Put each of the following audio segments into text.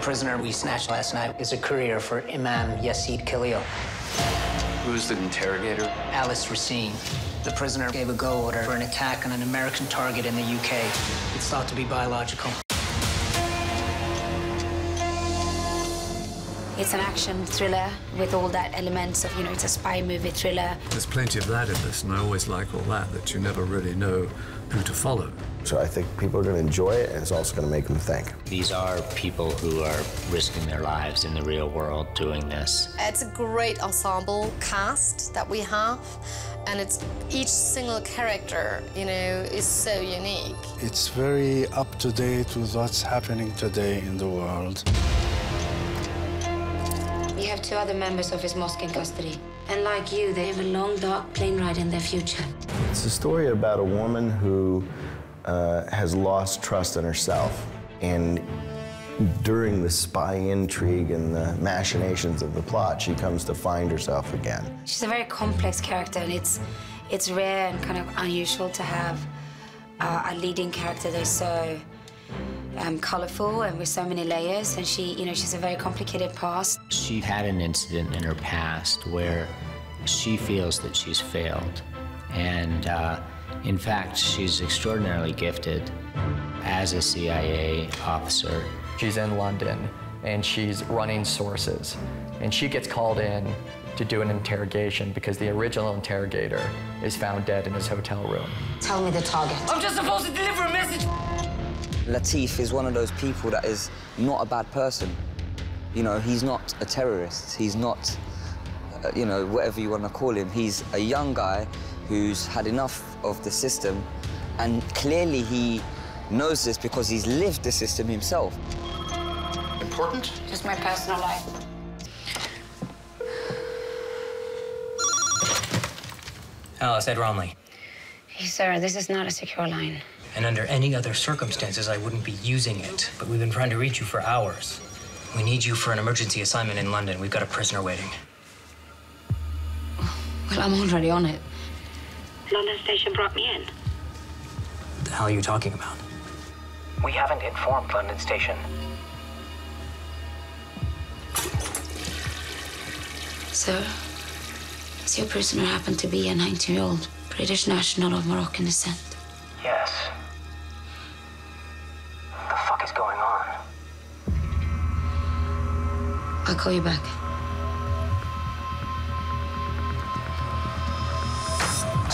prisoner we snatched last night is a courier for Imam Yassid Khalil. Who's the interrogator? Alice Racine. The prisoner gave a go order for an attack on an American target in the UK. It's thought to be biological. It's an action thriller with all that elements of, it's a spy movie thriller. There's plenty of that in this, and I always like all that you never really know who to follow. So I think people are going to enjoy it, and it's also going to make them think. These are people who are risking their lives in the real world doing this. It's a great ensemble cast that we have, and each single character, is so unique. It's very up-to-date with what's happening today in the world. You have 2 other members of his mosque in custody. And like you, they have a long, dark plane ride in their future. It's a story about a woman who has lost trust in herself. And during the spy intrigue and the machinations of the plot, she comes to find herself again. She's a very complex character, and it's rare and kind of unusual to have a leading character that's so colorful and with so many layers, and she's a very complicated past. She had an incident in her past where she feels that she's failed, and in fact, she's extraordinarily gifted as a CIA officer. She's in London, and she's running sources, and she gets called in to do an interrogation because the original interrogator is found dead in his hotel room. Tell me the target. I'm just supposed to deliver a message. Latif is one of those people that is not a bad person. He's not a terrorist. He's not, whatever you want to call him. He's a young guy who's had enough of the system, and clearly he knows this because he's lived the system himself. Important? Just my personal life. Alice, Ed Romley. Hey, sir, this is not a secure line. And under any other circumstances, I wouldn't be using it. But we've been trying to reach you for hours. We need you for an emergency assignment in London. We've got a prisoner waiting. Well, I'm already on it. London station brought me in. What the hell are you talking about? We haven't informed London station. Sir, does your prisoner happen to be a 19-year-old British national of Moroccan descent? Yes. What the fuck is going on? I'll call you back.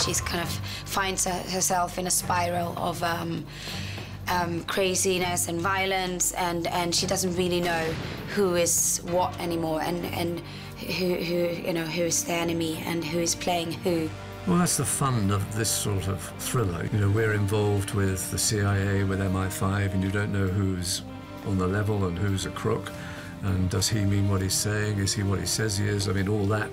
She's kind of finds herself in a spiral of craziness and violence, and she doesn't really know who is what anymore, and who is the enemy and who is playing who. Well, that's the fun of this sort of thriller. We're involved with the CIA, with MI5, and you don't know who's on the level and who's a crook. And does he mean what he's saying? Is he what he says he is? I mean, all that.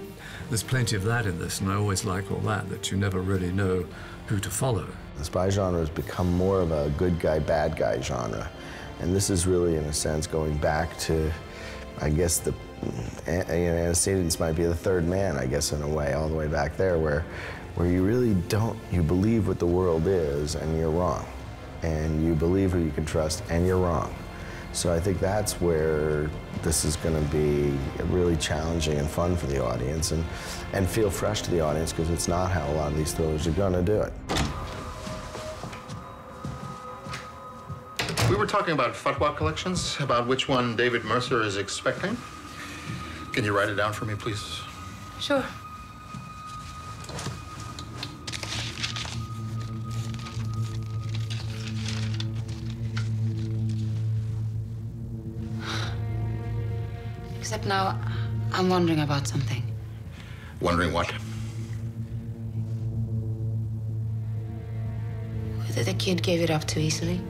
There's plenty of that in this, and I always like all that you never really know who to follow. The spy genre has become more of a good guy, bad guy genre. And this is really, in a sense, going back to, I guess, the antecedents might be the third man, I guess, in a way, all the way back there, where you really don't, you believe what the world is, and you're wrong. And you believe who you can trust, and you're wrong. So I think that's where this is going to be really challenging and fun for the audience, and feel fresh to the audience, because it's not how a lot of these thrillers are going to do it. We were talking about fatwa collections, about which one David Mercer is expecting. Can you write it down for me, please? Sure. Except now, I'm wondering about something. Wondering what? Whether the kid gave it up too easily.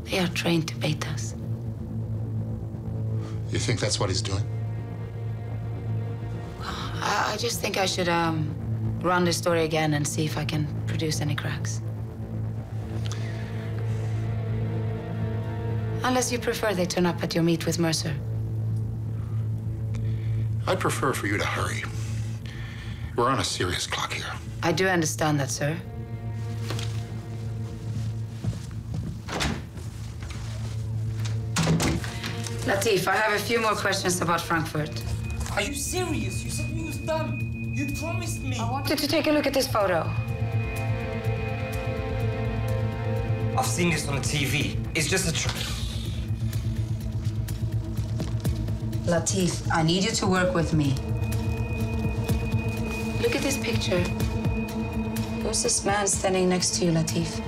They are trained to bait us. You think that's what he's doing? I just think I should run the story again and see if I can produce any cracks. Unless you prefer they turn up at your meet with Mercer. I'd prefer for you to hurry. We're on a serious clock here. I do understand that, sir. Latif, I have a few more questions about Frankfurt. Are you serious? You said you was done. You promised me. I wanted to take a look at this photo. I've seen this on the TV. It's just a trick. Latif, I need you to work with me. Look at this picture. Who's this man standing next to you, Latif?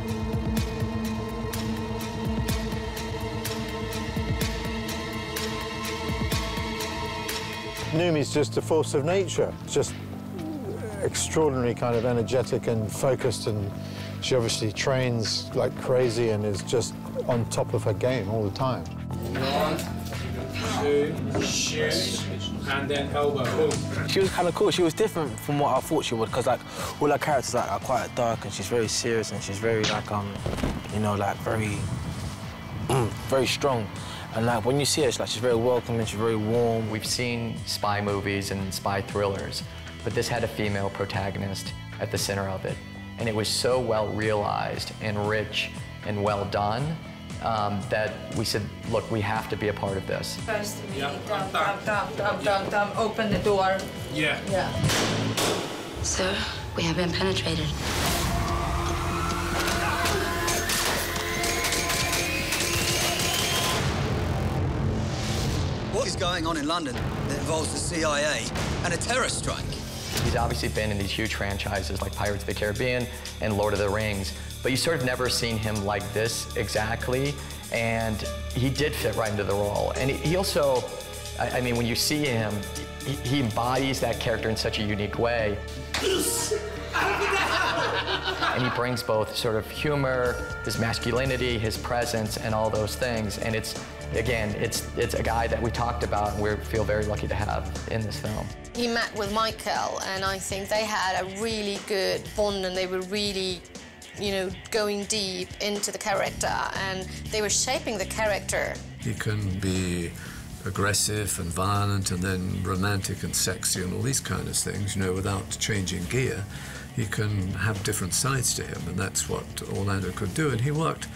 Nomi's just a force of nature, just extraordinary kind of energetic and focused, and she obviously trains like crazy and is just on top of her game all the time. 1, 2, shoot, and then elbow. Boom. She was kind of cool. She was different from what I thought she would, because like all her characters like are quite dark, and she's very serious, and she's very like you know, like very very strong. And like when you see her, it's like she's very welcoming, she's very warm. We've seen spy movies and spy thrillers, but this had a female protagonist at the center of it. And it was so well realized and rich and well done that we said, look, we have to be a part of this. First, dump, open the door. Yeah. Yeah. Sir, we have been penetrated. What is going on in London that involves the CIA and a terror strike? He's obviously been in these huge franchises like Pirates of the Caribbean and Lord of the Rings, but you sort of never seen him like this exactly, and he did fit right into the role. And he also, I mean, when you see him, he embodies that character in such a unique way. And he brings both sort of humor, his masculinity, his presence, and all those things. And it's, again, it's a guy that we talked about and we feel very lucky to have in this film. He met with Michael, and I think they had a really good bond, and they were really, you know, going deep into the character, and they were shaping the character. He can be aggressive and violent and then romantic and sexy and all these kind of things, you know, without changing gear. He can have different sides to him, and that's what Orlando could do, and he worked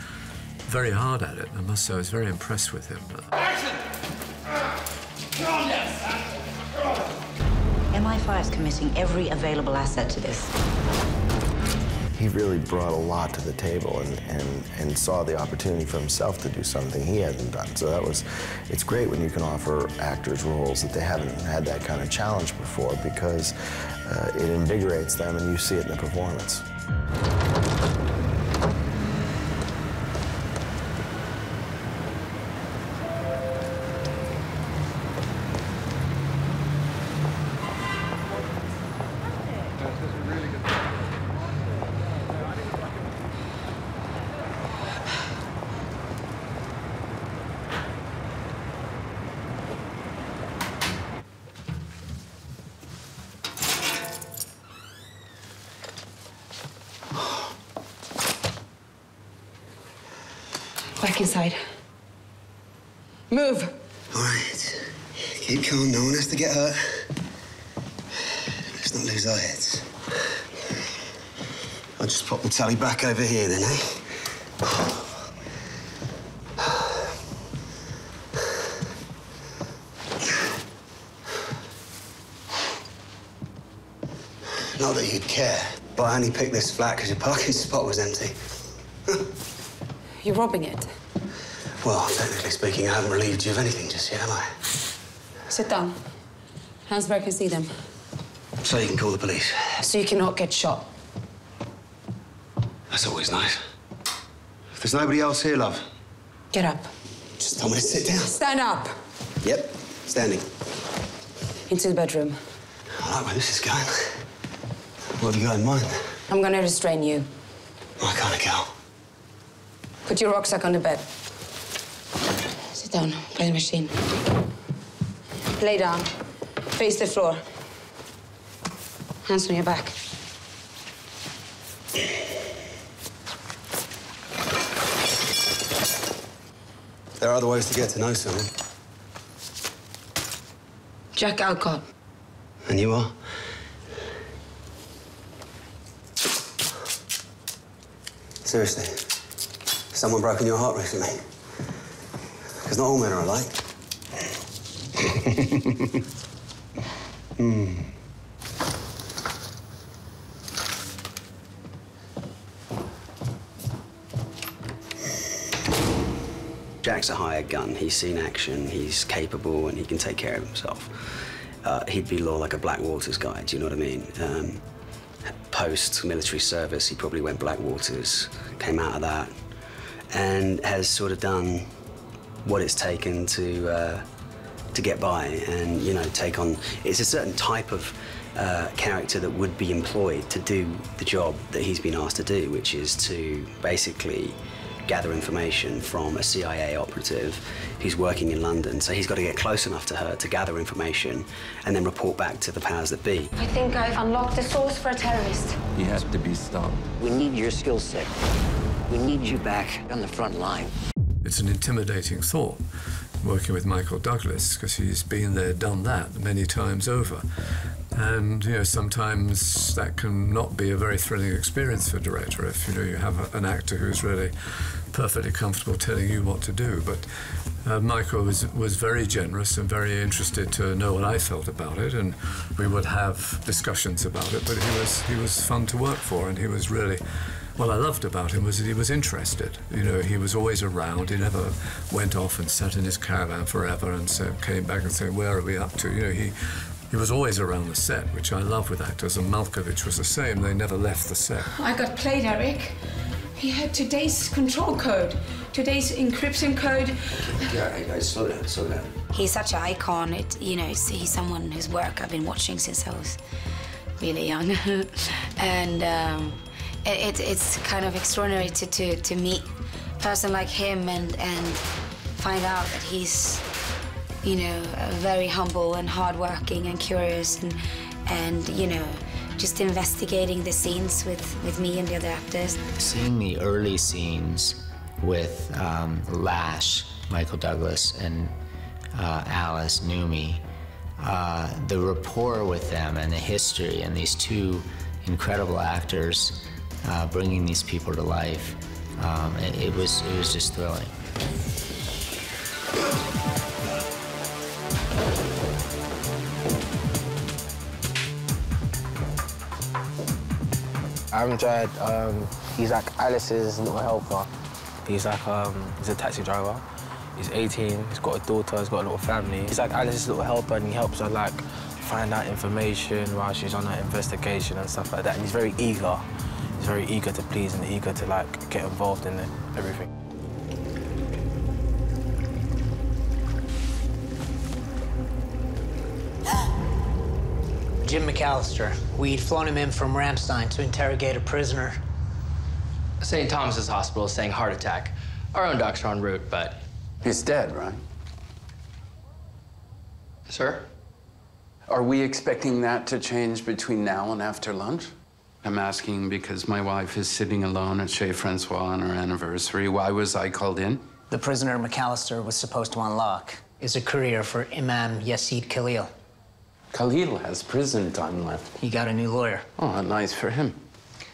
very hard at it. I must say, I was very impressed with him. Action! MI5 is committing every available asset to this. He really brought a lot to the table and saw the opportunity for himself to do something he hadn't done. So that was, it's great when you can offer actors roles that they haven't had that kind of challenge before, because it invigorates them and you see it in the performance. Back inside. Move. All right. Keep calm. No one has to get hurt. Let's not lose our heads. I'll just pop the tally back over here then, eh? Not that you'd care, but I only picked this flat because your parking spot was empty. You're robbing it. Well, technically speaking, I haven't relieved you of anything just yet, have I? Sit down. Hands where I can see them. So you can call the police. So you cannot get shot. That's always nice. If there's nobody else here, love. Get up. Just tell me to sit down. Stand up. Yep, standing. Into the bedroom. I like where this is going. What have you got in mind? I'm gonna restrain you. My kind of girl. Put your rucksack on the bed. Sit down by the machine. Lay down. Face the floor. Hands on your back. There are other ways to get to know someone. Jack Alcott. And you are? Seriously? Someone broken your heart recently? Because not all men are alike. Jack's a hired gun. He's seen action, he's capable, and he can take care of himself. He'd be like a Blackwaters guy, do you know what I mean? Post-military service, he probably went Blackwaters, came out of that, and has sort of done what it's taken to get by and, you know, take on... It's a certain type of character that would be employed to do the job that he's been asked to do, which is to basically gather information from a CIA operative who's working in London. So he's got to get close enough to her to gather information and then report back to the powers that be. I think I've unlocked the source for a terrorist. He has to be stopped. We need your skill set. We need you back on the front line. It's an intimidating thought, working with Michael Douglas, because he's been there, done that many times over. And, you know, sometimes that can not be a very thrilling experience for a director if, you know, you have an actor who's really perfectly comfortable telling you what to do. But Michael was very generous and very interested to know what I felt about it, and we would have discussions about it. But he was fun to work for, and he was really... What I loved about him was that he was interested. You know, he was always around. He never went off and sat in his caravan forever and came back and said, "Where are we up to?" You know, he was always around the set, which I love with actors, and Mlkovic was the same. They never left the set. I got played, Eric. He had today's control code, today's encryption code. Yeah, I saw that. He's such an icon. You know, he's someone whose work I've been watching since I was really young. And it's kind of extraordinary to meet a person like him and find out that he's, you know, very humble and hardworking and curious and you know, just investigating the scenes with me and the other actors. Seeing the early scenes with Lash, Michael Douglas, and Alice, Numi, the rapport with them and the history and these two incredible actors bringing these people to life, it was just thrilling. I'm Jad. He's like Alice's little helper. He's like, he's a taxi driver. He's 18, he's got a daughter, he's got a little family. He's like Alice's little helper, and he helps her like find out information while she's on her investigation and stuff like that. And he's very eager. He's very eager to please and eager to like get involved in everything. Jim McAllister. We'd flown him in from Ramstein to interrogate a prisoner. St. Thomas's Hospital is saying heart attack. Our own docs are en route, but... He's dead, right? Sir? Are we expecting that to change between now and after lunch? I'm asking because my wife is sitting alone at Chez Francois on her anniversary. Why was I called in? The prisoner McAllister was supposed to unlock is a courier for Imam Yassid Khalil. Khalil has prison time left. He got a new lawyer. Oh, nice for him.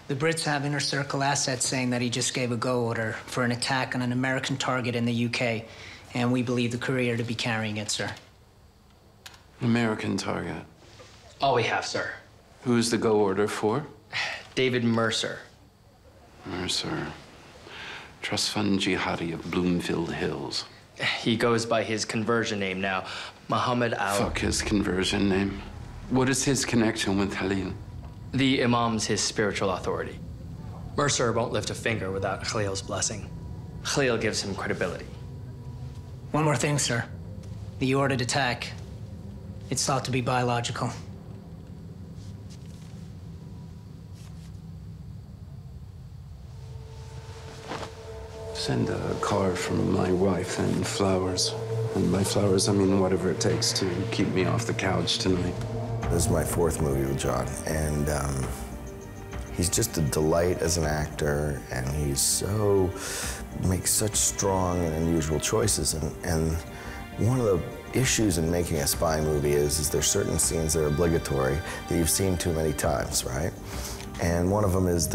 The Brits have inner circle assets saying that he just gave a go order for an attack on an American target in the UK, and we believe the courier to be carrying it, sir. American target. All we have, sir. Who's the go order for? David Mercer. Mercer. Trust fund jihadi of Bloomfield Hills. He goes by his conversion name now, Muhammad Al... Fuck his conversion name. What is his connection with Khalil? The Imam's his spiritual authority. Mercer won't lift a finger without Khalil's blessing. Khalil gives him credibility. One more thing, sir. The ordered attack, it's thought to be biological. Send a car from my wife and flowers. And by flowers, I mean whatever it takes to keep me off the couch tonight. This is my fourth movie with John, and he's just a delight as an actor, and makes such strong and unusual choices. And one of the issues in making a spy movie is there's certain scenes that are obligatory that you've seen too many times, right? And one of them is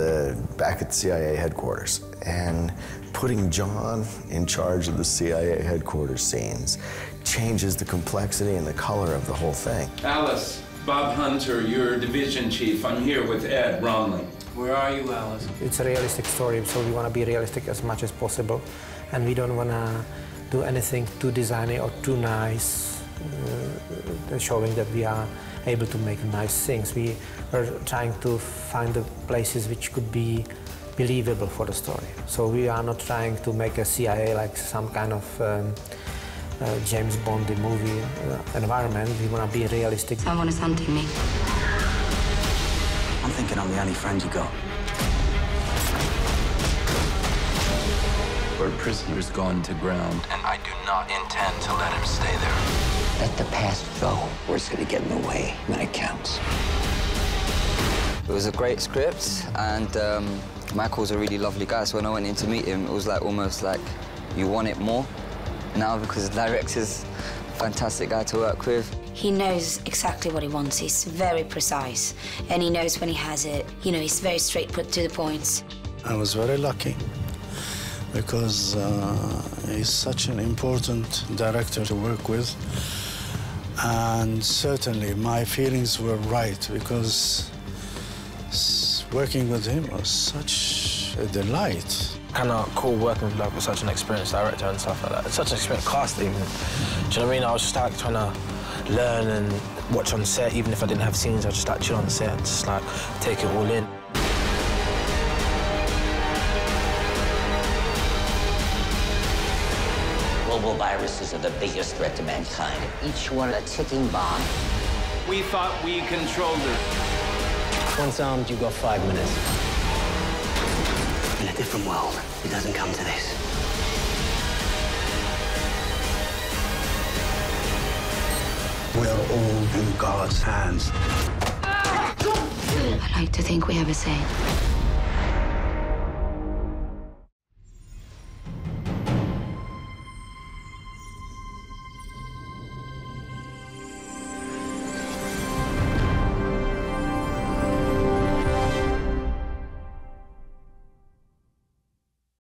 back at the CIA headquarters. And putting John in charge of the CIA headquarters scenes changes the complexity and the color of the whole thing. Alice, Bob Hunter, your division chief. I'm here with Ed Romley. Where are you, Alice? It's a realistic story, so we want to be realistic as much as possible. And we don't want to do anything too designy or too nice, showing that we are able to make nice things. We are trying to find the places which could be believable for the story. So we are not trying to make a CIA like some kind of James Bond movie environment. We want to be realistic. Someone is hunting me. I'm thinking I'm the only friend you got. Our prisoner's gone to ground, and I do not intend to let him stay there. Let the past go, or it's gonna get in the way when it counts. It was a great script, and Michael's a really lovely guy, so when I went in to meet him, it was like almost like you want it more now because the director's a fantastic guy to work with. He knows exactly what he wants. He's very precise, and he knows when he has it. You know, he's very straight, put to the points. I was very lucky because he's such an important director to work with. And certainly my feelings were right because working with him was such a delight. Kind of cool working with such an experienced director and stuff like that. It's such an experienced cast even. Do you know what I mean? I was just like trying to learn and watch on set. Even if I didn't have scenes, I'd just like chill on the set and just like take it all in. Global viruses are the biggest threat to mankind. Each one a ticking bomb. We thought we controlled her. Once armed, you've got 5 minutes. In a different world, it doesn't come to this. We're all in God's hands. I like to think we have a say.